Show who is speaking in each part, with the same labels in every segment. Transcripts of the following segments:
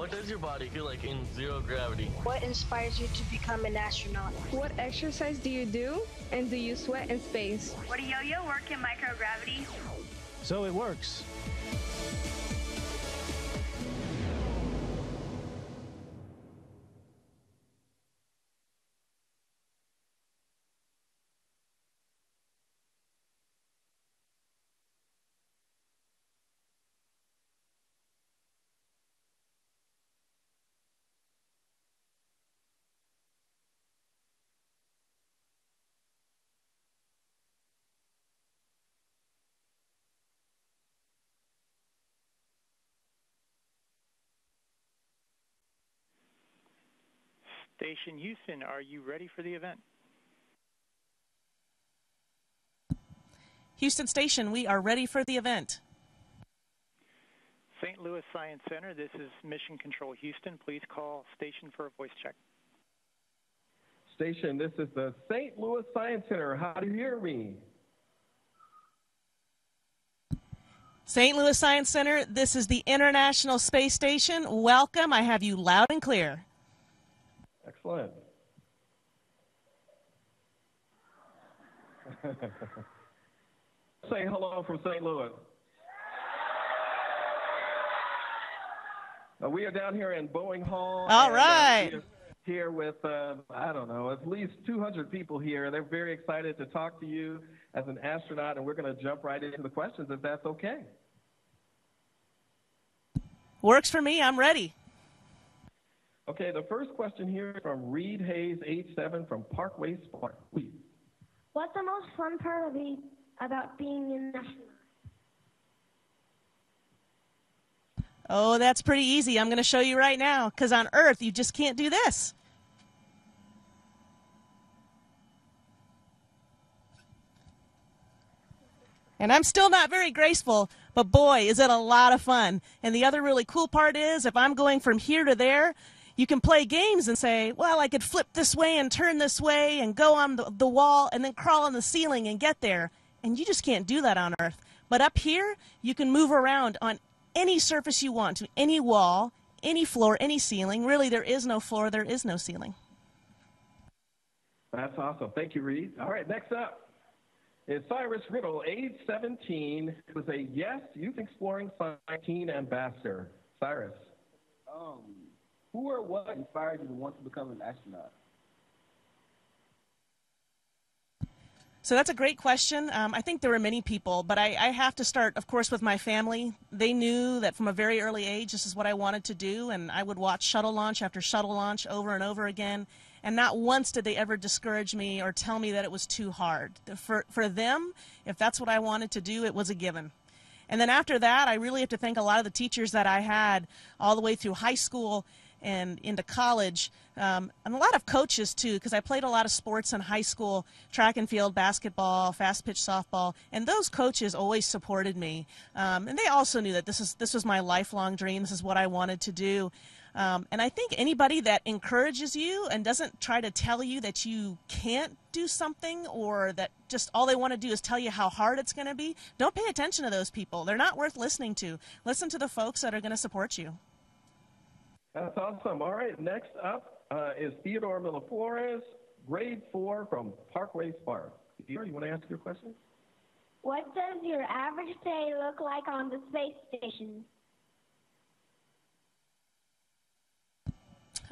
Speaker 1: What does your body feel like in zero gravity?
Speaker 2: What inspires you to become an astronaut?
Speaker 3: What exercise do you do? And do you sweat in space?
Speaker 4: Would a yo-yo work in microgravity?
Speaker 5: So it works.
Speaker 6: Station Houston, are you ready for the event?
Speaker 7: Houston Station, we are ready for the event.
Speaker 6: St. Louis Science Center, this is Mission Control Houston. Please call station for a voice check.
Speaker 8: Station, this is the St. Louis Science Center. How do you hear me?
Speaker 7: St. Louis Science Center, this is the International Space Station. Welcome. I have you loud and clear.
Speaker 8: Excellent. Say hello from St. Louis. We are down here in Boeing Hall.
Speaker 7: All right.
Speaker 8: Here with, I don't know, at least 200 people here. They're very excited to talk to you as an astronaut, and we're going to jump right into the questions if that's okay.
Speaker 7: Works for me. I'm ready.
Speaker 8: Okay, the first question here is from Reed Hayes, age 7, from Parkway Spark. Please.
Speaker 9: What's the most fun part about being an astronaut?
Speaker 7: Oh, that's pretty easy. I'm going to show you right now, because on Earth, you just can't do this. And I'm still not very graceful, but boy, is it a lot of fun. And the other really cool part is, if I'm going from here to there, you can play games and say, well, I could flip this way and turn this way and go on the wall and then crawl on the ceiling and get there. And you just can't do that on Earth. But up here, you can move around on any surface you want to, any wall, any floor, any ceiling. Really, there is no floor, there is no ceiling.
Speaker 8: That's awesome. Thank you, Reed. All right, next up is Cyrus Riddle, age 17, who is a Yes Youth Exploring Science Teen Ambassador. Cyrus.
Speaker 10: Who or what inspired you to want to become an astronaut?
Speaker 7: So that's a great question. I think there were many people, but I have to start, of course, with my family. They knew that from a very early age this is what I wanted to do, and I would watch shuttle launch after shuttle launch over and over again, and not once did they ever discourage me or tell me that it was too hard. For them, if that's what I wanted to do, it was a given. And then after that, I really have to thank a lot of the teachers that I had all the way through high school and into college, and a lot of coaches too, because I played a lot of sports in high school, track and field, basketball, fast pitch softball, and those coaches always supported me. And they also knew that this was my lifelong dream, this is what I wanted to do. And I think anybody that encourages you and doesn't try to tell you that you can't do something, or that just all they want to do is tell you how hard it's going to be, don't pay attention to those people. They're not worth listening to. Listen to the folks that are going to support you.
Speaker 8: That's awesome. All right, next up is Theodore Miller Flores, grade 4 from Parkway Spark. Theodore, you want to ask your question?
Speaker 9: What does your average day look like on the space station?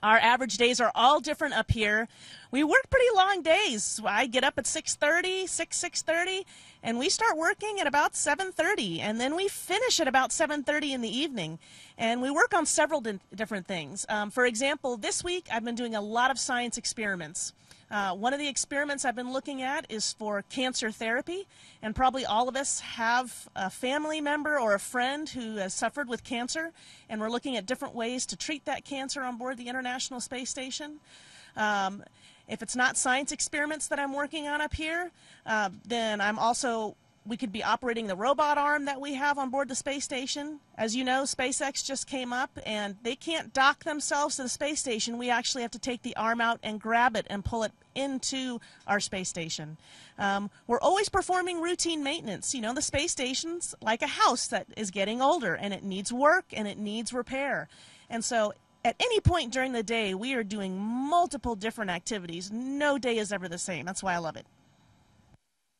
Speaker 7: Our average days are all different up here. We work pretty long days. I get up at 6:30, 6:30, and we start working at about 7:30, and then we finish at about 7:30 in the evening. And we work on several different things. For example, this week I've been doing a lot of science experiments. One of the experiments I've been looking at is for cancer therapy, and probably all of us have a family member or a friend who has suffered with cancer, and we're looking at different ways to treat that cancer on board the International Space Station. If it's not science experiments that I'm working on up here, then we could be operating the robot arm that we have on board the space station. As you know, SpaceX just came up, and they can't dock themselves to the space station. We actually have to take the arm out and grab it and pull it into our space station. We're always performing routine maintenance. You know, the space station's like a house that is getting older, and it needs work and it needs repair. And so at any point during the day, we are doing multiple different activities. No day is ever the same. That's why I love it.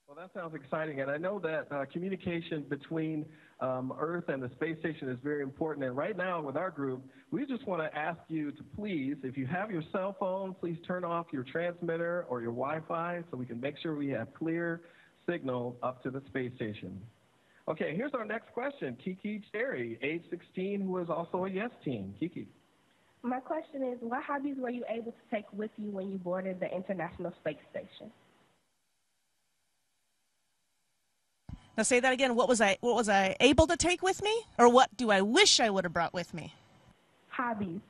Speaker 8: Well, that sounds exciting, and I know that communication between Earth and the space station is very important. And right now, with our group, we just want to ask you to please, if you have your cell phone, please turn off your transmitter or your Wi-Fi so we can make sure we have clear signal up to the space station. Okay, here's our next question. Kiki Cherry, age 16, who is also a yes teen. Kiki.
Speaker 11: My question is, what hobbies were you able to take with you when you boarded the International Space Station?
Speaker 7: Now say that again. What was I able to take with me, or what do I wish I would have brought with me?
Speaker 11: Hobbies.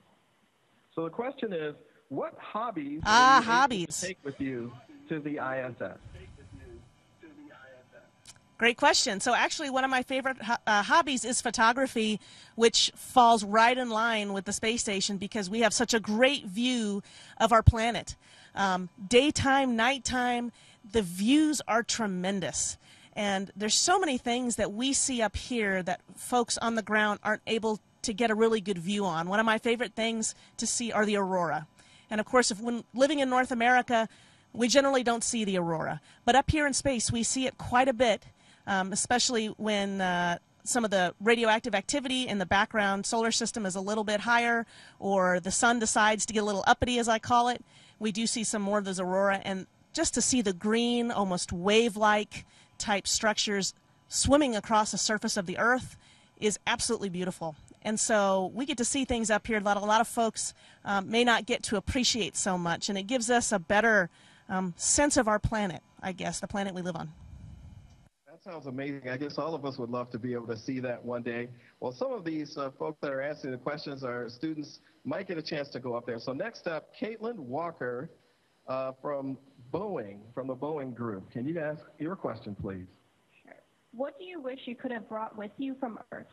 Speaker 8: So the question is, what hobbies
Speaker 7: hobbies
Speaker 8: able to take with you to the ISS?
Speaker 7: Great question. So actually one of my favorite hobbies is photography, which falls right in line with the space station because we have such a great view of our planet. Daytime, nighttime, the views are tremendous. And there's so many things that we see up here that folks on the ground aren't able to get a really good view on. One of my favorite things to see are the aurora. And of course, when living in North America, we generally don't see the aurora. But up here in space, we see it quite a bit. Especially when some of the radioactive activity in the background solar system is a little bit higher, or the sun decides to get a little uppity, as I call it. We do see some more of those aurora, and just to see the green, almost wave-like type structures swimming across the surface of the Earth is absolutely beautiful. And so we get to see things up here that a lot of folks may not get to appreciate so much, and it gives us a better sense of our planet, I guess, the planet we live on.
Speaker 8: That sounds amazing. I guess all of us would love to be able to see that one day. Well, some of these folks that are answering the questions are students, might get a chance to go up there. So next up, Caitlin Walker from Boeing, from the Boeing group. Can you ask your question, please?
Speaker 11: Sure. What do you wish you could have brought with you from Earth?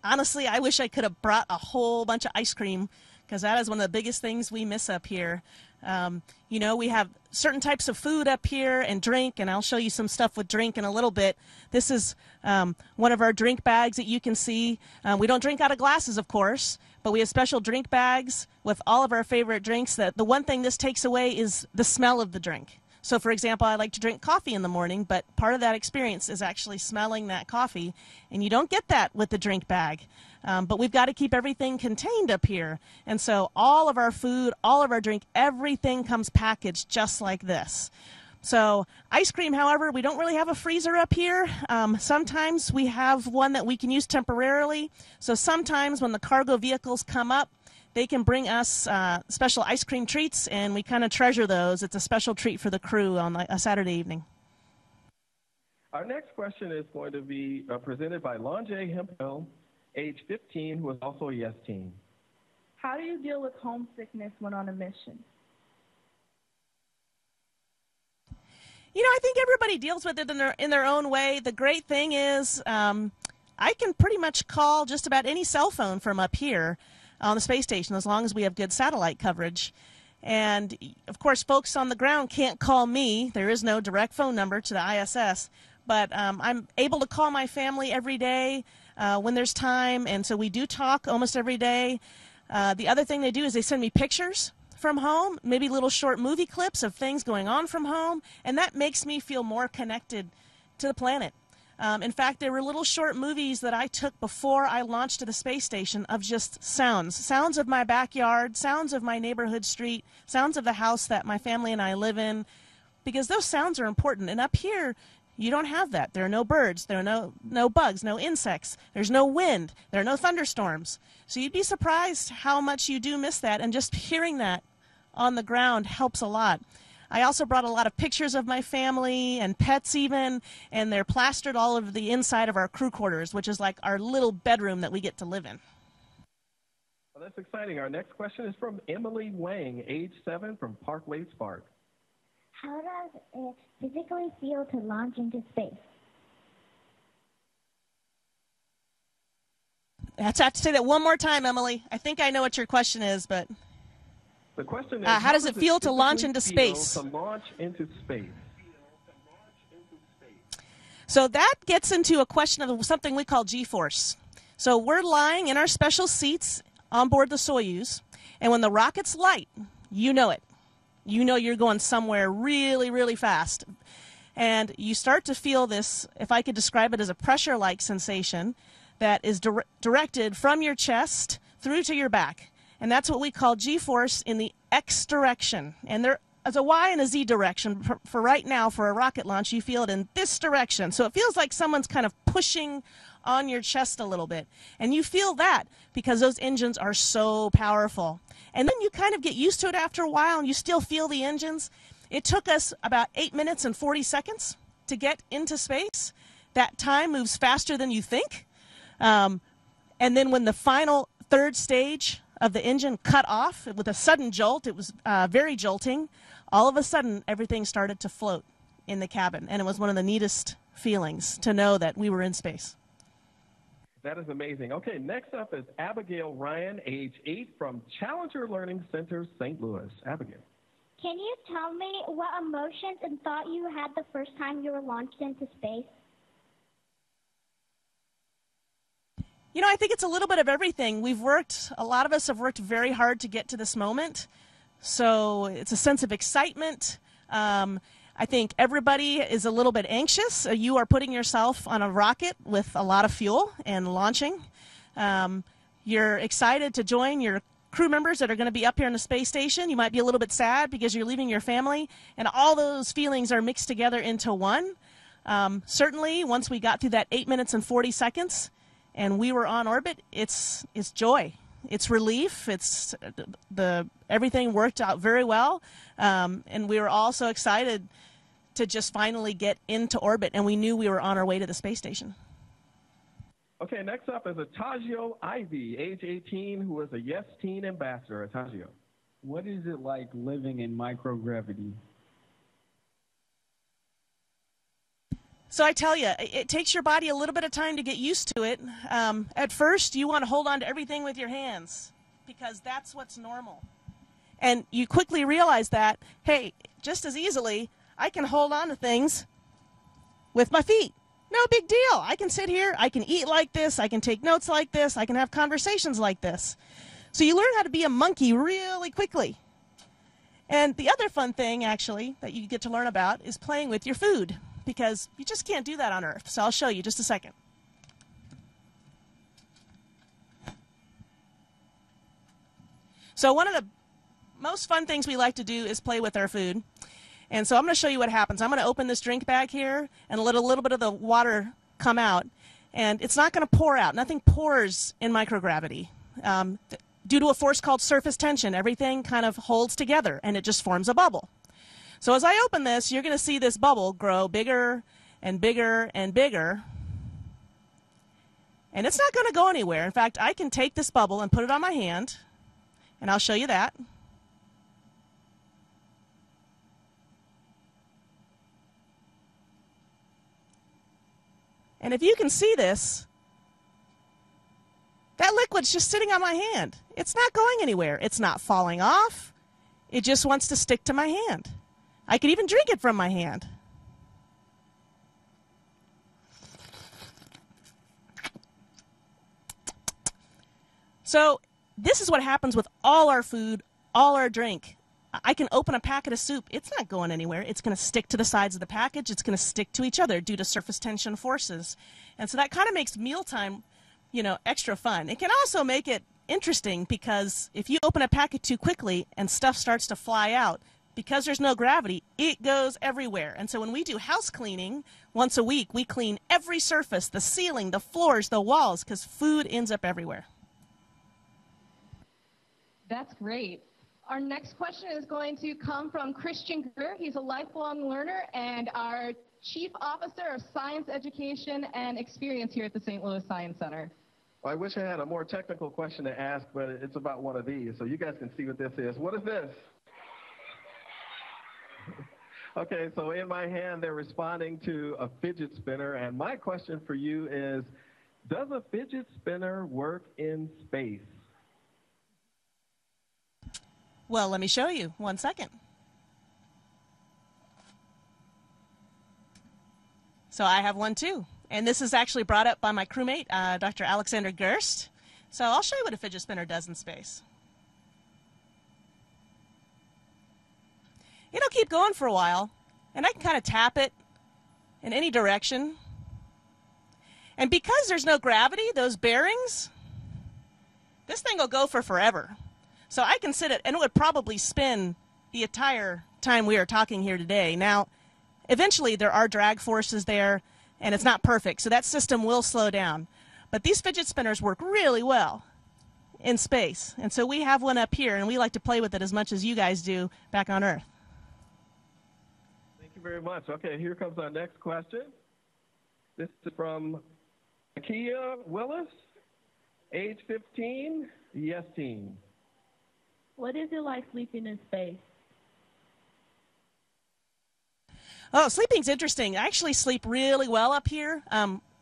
Speaker 7: Honestly, I wish I could have brought a whole bunch of ice cream, because that is one of the biggest things we miss up here. You know, we have certain types of food up here and drink, and I'll show you some stuff with drink in a little bit. This is one of our drink bags that you can see. We don't drink out of glasses, of course, but we have special drink bags with all of our favorite drinks. That the one thing this takes away is the smell of the drink. So, for example, I like to drink coffee in the morning, but part of that experience is actually smelling that coffee, and you don't get that with the drink bag. But we've got to keep everything contained up here. And so all of our food, all of our drink, everything comes packaged just like this. So ice cream, however, we don't really have a freezer up here. Sometimes we have one that we can use temporarily. So sometimes when the cargo vehicles come up, they can bring us special ice cream treats, and we kind of treasure those. It's a special treat for the crew on a Saturday evening.
Speaker 8: Our next question is going to be presented by Lonjay Hemphill, age 15, who is also a yes teen.
Speaker 11: How do you deal with homesickness when on a mission?
Speaker 7: You know, I think everybody deals with it in their own way. The great thing is I can pretty much call just about any cell phone from up here on the space station as long as we have good satellite coverage. And, of course, folks on the ground can't call me. There is no direct phone number to the ISS. But I'm able to call my family every day when there's time, and so we do talk almost every day. The other thing they do is they send me pictures from home, maybe little short movie clips of things going on from home, and that makes me feel more connected to the planet. In fact, there were little short movies that I took before I launched to the space station of just sounds of my backyard, sounds of my neighborhood street, sounds of the house that my family and I live in, because those sounds are important. And up here, you don't have that. There are no birds, there are no bugs, no insects, there's no wind, there are no thunderstorms. So you'd be surprised how much you do miss that, and just hearing that on the ground helps a lot. I also brought a lot of pictures of my family and pets even, and they're plastered all over the inside of our crew quarters, which is like our little bedroom that we get to live in.
Speaker 8: Well, that's exciting. Our next question is from Emily Wang, age 7, from Parkway Spark.
Speaker 9: How does it physically feel to launch into space?
Speaker 7: I have to say that one more time, Emily. I think I know what your question is, but...
Speaker 8: The question is,
Speaker 7: how does it feel to launch into space?
Speaker 8: To launch into space.
Speaker 7: So that gets into a question of something we call G-force. So we're lying in our special seats on board the Soyuz, and when the rocket's light, you know it. You know you're going somewhere really, really fast. And you start to feel this, if I could describe it as a pressure-like sensation, that is directed from your chest through to your back. And that's what we call G-force in the X direction. And there is a Y and a Z direction. For right now, for a rocket launch, you feel it in this direction. So it feels like someone's kind of pushing on your chest a little bit. And you feel that because those engines are so powerful. And then you kind of get used to it after a while, and you still feel the engines. It took us about 8 minutes and 40 seconds to get into space. That time moves faster than you think. And then when the final third stage of the engine cut off with a sudden jolt, it was very jolting. All of a sudden, everything started to float in the cabin. And it was one of the neatest feelings to know that we were in space.
Speaker 8: That is amazing. Okay, next up is Abigail Ryan, age 8, from Challenger Learning Center, St. Louis. Abigail.
Speaker 9: Can you tell me what emotions and thought you had the first time you were launched into space?
Speaker 7: You know, I think it's a little bit of everything. A lot of us have worked very hard to get to this moment. So it's a sense of excitement. I think everybody is a little bit anxious. You are putting yourself on a rocket with a lot of fuel and launching. You're excited to join your crew members that are going to be up here in the space station. You might be a little bit sad because you're leaving your family, and all those feelings are mixed together into one. Certainly, once we got through that 8 minutes and 40 seconds and we were on orbit, it's joy. It's relief. It's everything worked out very well, and we were all so excited to just finally get into orbit, and we knew we were on our way to the space station.
Speaker 8: Okay, next up is Atagio Ivy, age 18, who is a Yes Teen ambassador. Atagio.
Speaker 10: What is it like living in microgravity?
Speaker 7: So I tell you, it takes your body a little bit of time to get used to it. At first, you want to hold on to everything with your hands because that's what's normal. And you quickly realize that, hey, just as easily, I can hold on to things with my feet. No big deal. I can sit here. I can eat like this. I can take notes like this. I can have conversations like this. So you learn how to be a monkey really quickly. And the other fun thing, actually, that you get to learn about is playing with your food, because you just can't do that on Earth. So I'll show you just a second. So one of the most fun things we like to do is play with our food. And so I'm going to show you what happens. I'm going to open this drink bag here and let a little bit of the water come out. And it's not going to pour out. Nothing pours in microgravity. Due to a force called surface tension, everything kind of holds together and it just forms a bubble. So as I open this, you're going to see this bubble grow bigger and bigger and bigger. And it's not going to go anywhere. In fact, I can take this bubble and put it on my hand, and I'll show you that. And if you can see this, that liquid's just sitting on my hand. It's not going anywhere. It's not falling off. It just wants to stick to my hand. I could even drink it from my hand. So this is what happens with all our food, all our drink. I can open a packet of soup. It's not going anywhere. It's going to stick to the sides of the package. It's going to stick to each other due to surface tension forces. And so that kind of makes mealtime, extra fun. It can also make it interesting because if you open a packet too quickly and stuff starts to fly out, because there's no gravity, it goes everywhere. And so when we do house cleaning once a week, we clean every surface, the ceiling, the floors, the walls, because food ends up everywhere.
Speaker 12: That's great. Our next question is going to come from Christian Greer. He's a lifelong learner and our Chief Officer of Science Education and Experience here at the St. Louis Science Center.
Speaker 8: Well, I wish I had a more technical question to ask, but it's about one of these, so you guys can see what this is. What is this? Okay, so in my hand, they're responding to a fidget spinner, and my question for you is, does a fidget spinner work in space?
Speaker 7: Well, let me show you. 1 second. So I have one too, And this is actually brought up by my crewmate, Dr. Alexander Gerst. So I'll show you what a fidget spinner does in space. It'll keep going for a while, and I can kind of tap it in any direction. And because there's no gravity, those bearings, this thing will go for forever. So I can sit it, and it would probably spin the entire time we are talking here today. Now, eventually there are drag forces there, and it's not perfect, so that system will slow down. But these fidget spinners work really well in space, and so we have one up here, and we like to play with it as much as you guys do back on Earth.
Speaker 8: Thank you very much. Okay, here comes our next question. This is from Akia Willis, age 15, yes teen.
Speaker 11: What is it like sleeping in space?
Speaker 7: Oh, sleeping's interesting. I actually sleep really well up here.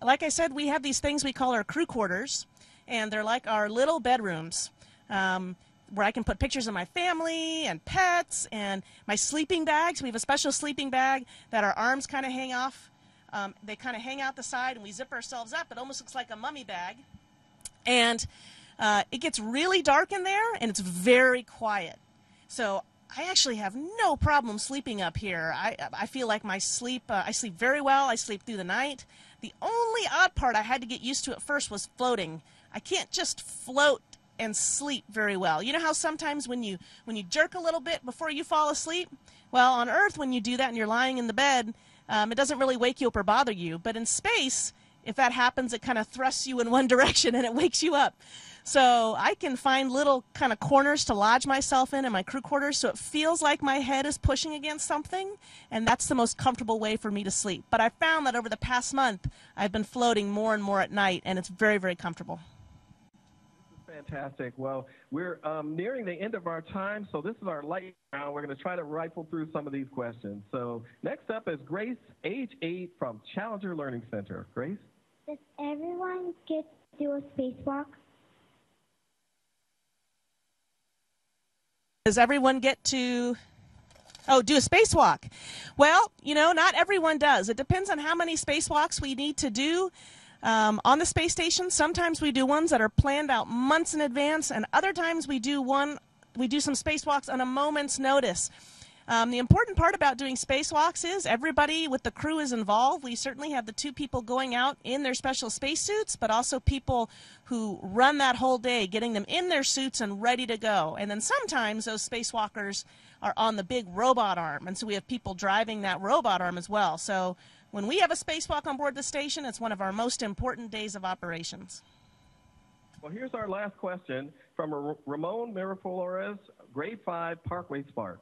Speaker 7: Like I said, we have these things we call our crew quarters, and they're like our little bedrooms where I can put pictures of my family and pets and my sleeping bags. We have a special sleeping bag that our arms kind of hang off. They kind of hang out the side, and we zip ourselves up. It almost looks like a mummy bag. And it gets really dark in there, and it's very quiet. So I actually have no problem sleeping up here. I feel like I sleep very well. I sleep through the night. The only odd part I had to get used to at first was floating. I can't just float and sleep very well. You know how sometimes when you jerk a little bit before you fall asleep? Well, on Earth, when you do that and you're lying in the bed, it doesn't really wake you up or bother you. But in space, if that happens, it kind of thrusts you in one direction and it wakes you up. So I can find little kind of corners to lodge myself in my crew quarters, so it feels like my head is pushing against something, and that's the most comfortable way for me to sleep. But I found that over the past month, I've been floating more and more at night, and it's very, very comfortable.
Speaker 8: This is fantastic. Well, we're nearing the end of our time, so this is our lightning round. We're going to try to rifle through some of these questions. So next up is Grace, age 8, from Challenger Learning Center. Grace?
Speaker 9: Does everyone get to do a spacewalk?
Speaker 7: Does everyone get to do a spacewalk? Well, not everyone does. It depends on how many spacewalks we need to do on the space station. Sometimes we do ones that are planned out months in advance, and other times we do some spacewalks on a moment's notice. The important part about doing spacewalks is everybody with the crew is involved. We certainly have the 2 people going out in their special spacesuits, but also people who run that whole day, getting them in their suits and ready to go. And then sometimes those spacewalkers are on the big robot arm, and so we have people driving that robot arm as well. So when we have a spacewalk on board the station, it's one of our most important days of operations.
Speaker 8: Well, here's our last question from Ramon Miraflores, grade 5, Parkway Spark.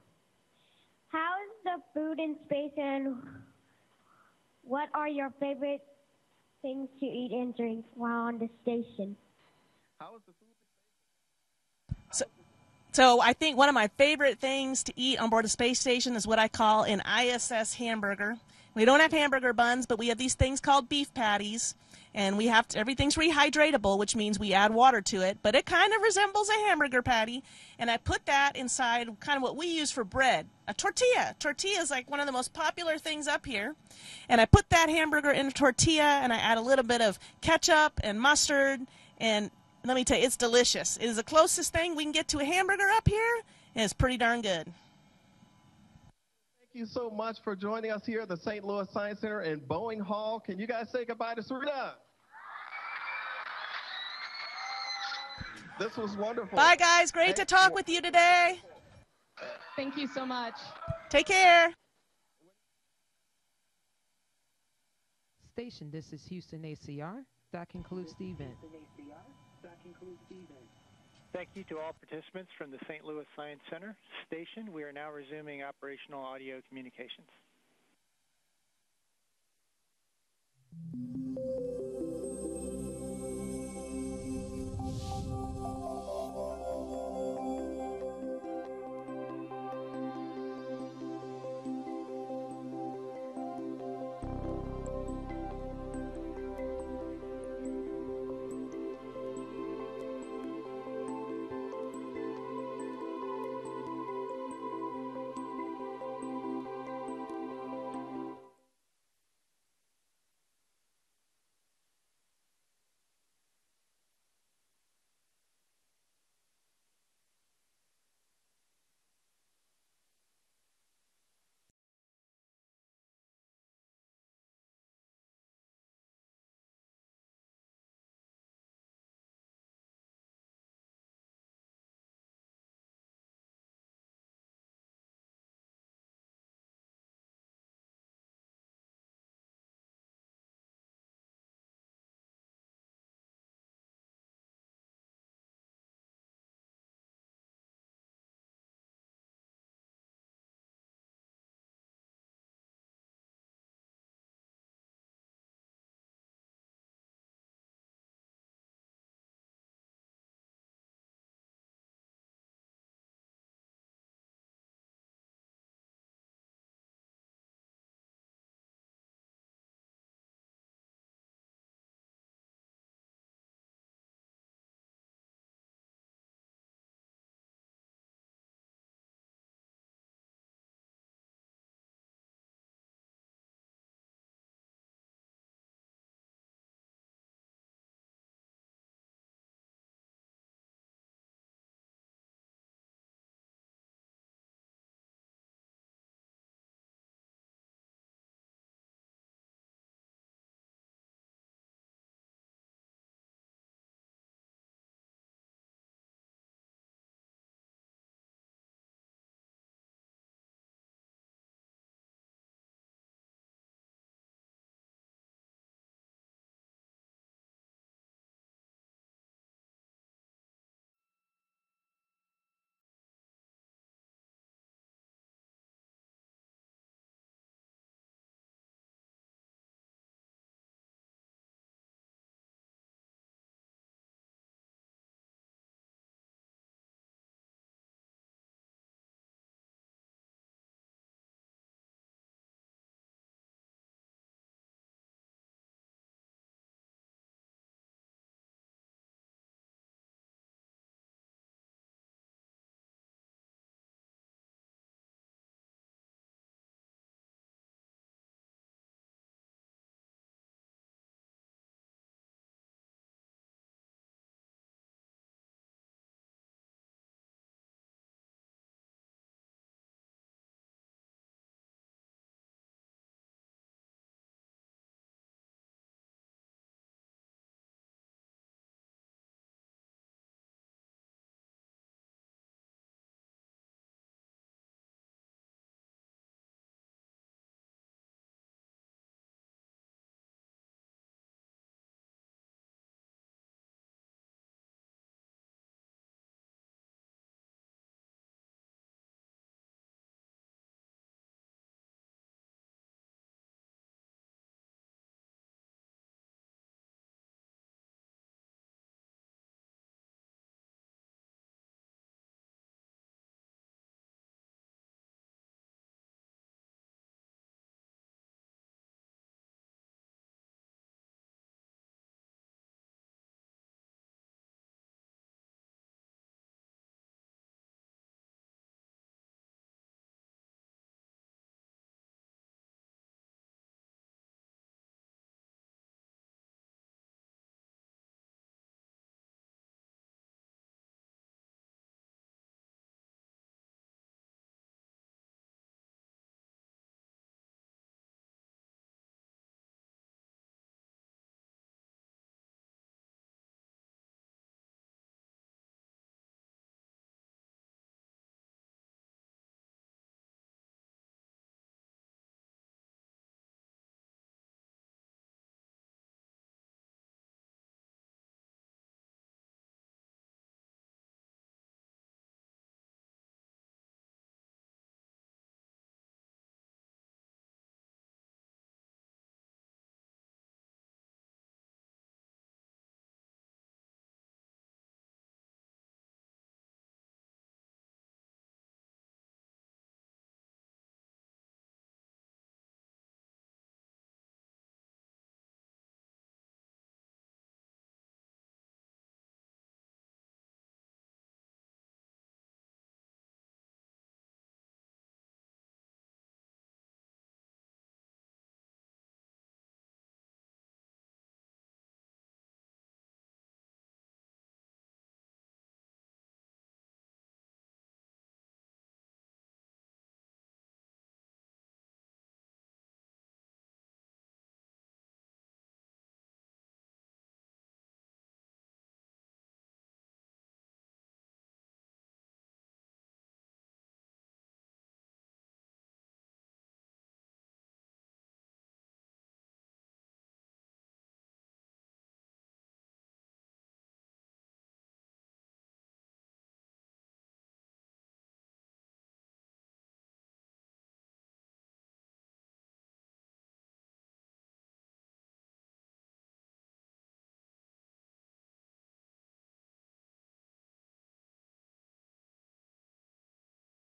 Speaker 9: How is the food in space, and what are your favorite things to eat and drink while on the station?
Speaker 8: How is the food in space?
Speaker 7: So I think one of my favorite things to eat on board a space station is what I call an ISS hamburger. We don't have hamburger buns, but we have these things called beef patties. And everything's rehydratable, which means we add water to it, but it kind of resembles a hamburger patty. And I put that inside kind of what we use for bread, a tortilla. Tortilla is like one of the most popular things up here. And I put that hamburger in a tortilla, and I add a little bit of ketchup and mustard. And let me tell you, it's delicious. It is the closest thing we can get to a hamburger up here, and it's pretty darn good.
Speaker 8: Thank you so much for joining us here at the St. Louis Science Center in Boeing Hall. Can you guys say goodbye to Sarita? This was wonderful.
Speaker 7: Bye, guys. Great to talk with you today.
Speaker 12: Thank you so much.
Speaker 7: Take care.
Speaker 13: Station, this is Houston ACR. That concludes the event.
Speaker 6: Thank you to all participants from the St. Louis Science Center station. We are now resuming operational audio communications.